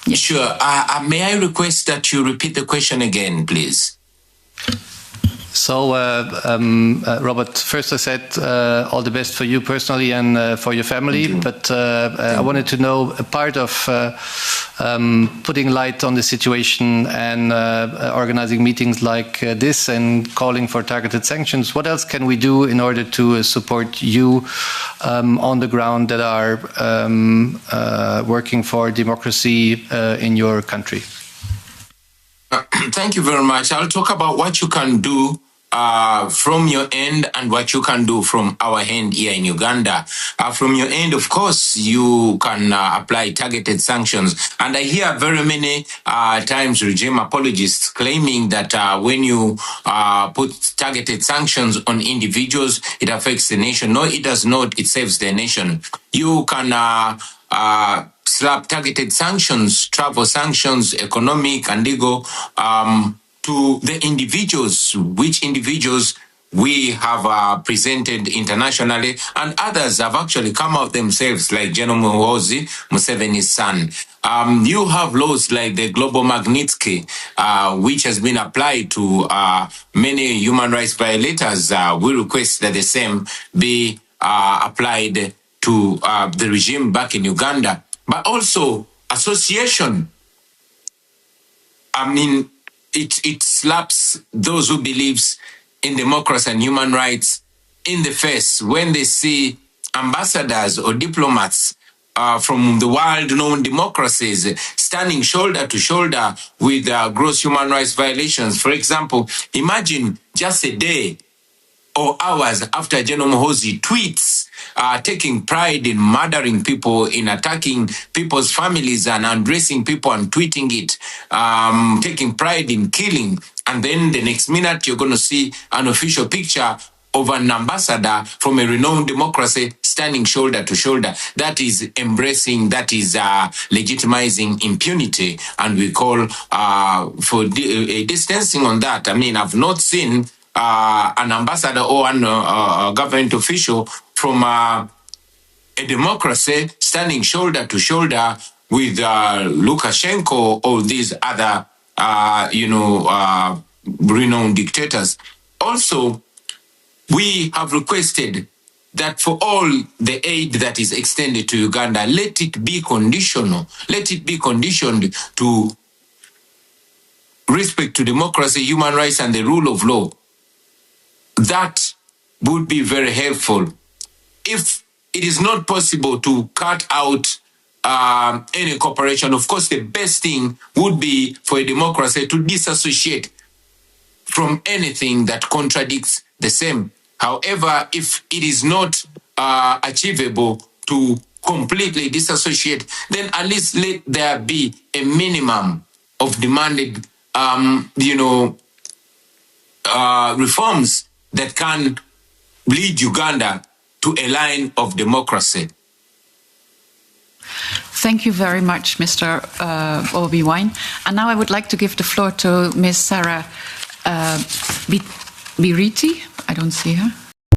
Yes. Sure. May I request that you repeat the question again, please? So, Robert, first I said all the best for you personally and for your family, but I wanted to know a part of putting light on the situation and organizing meetings like this and calling for targeted sanctions. What else can we do in order to support you on the ground that are working for democracy in your country? Thank you very much. I'll talk about what you can do from your end and what you can do from our end here in Uganda. From your end, of course, you can apply targeted sanctions. And I hear very many times regime apologists claiming that when you put targeted sanctions on individuals, it affects the nation. No, it does not. It saves the nation. You can slap targeted sanctions, travel sanctions, economic and legal, to the individuals, which individuals we have presented internationally, and others have actually come out themselves, like General Muhoozi, Museveni's son. You have laws like the Global Magnitsky, which has been applied to many human rights violators. We request that the same be applied to the regime back in Uganda. But also association. I mean, it slaps those who believes in democracy and human rights in the face when they see ambassadors or diplomats from the world-known democracies standing shoulder to shoulder with gross human rights violations. For example, imagine just a day or hours after General Muhoozi tweets taking pride in murdering people, in attacking people's families and undressing people and tweeting it, taking pride in killing. And then the next minute, you're going to see an official picture of an ambassador from a renowned democracy standing shoulder to shoulder. That is embracing, that is legitimizing impunity. And we call for distancing on that. I mean, I've not seen an ambassador or a government official from a democracy standing shoulder to shoulder with Lukashenko or these other, renowned dictators. Also, we have requested that for all the aid that is extended to Uganda, let it be conditional. Let it be conditioned to respect to democracy, human rights, and the rule of law. That would be very helpful. If it is not possible to cut out any cooperation, of course, the best thing would be for a democracy to disassociate from anything that contradicts the same. However, if it is not achievable to completely disassociate, then at least let there be a minimum of demanded, reforms that can lead Uganda to a line of democracy. Thank you very much, Mr. Obi-Wine. And now I would like to give the floor to Ms. Sarah Biriti. I don't see her.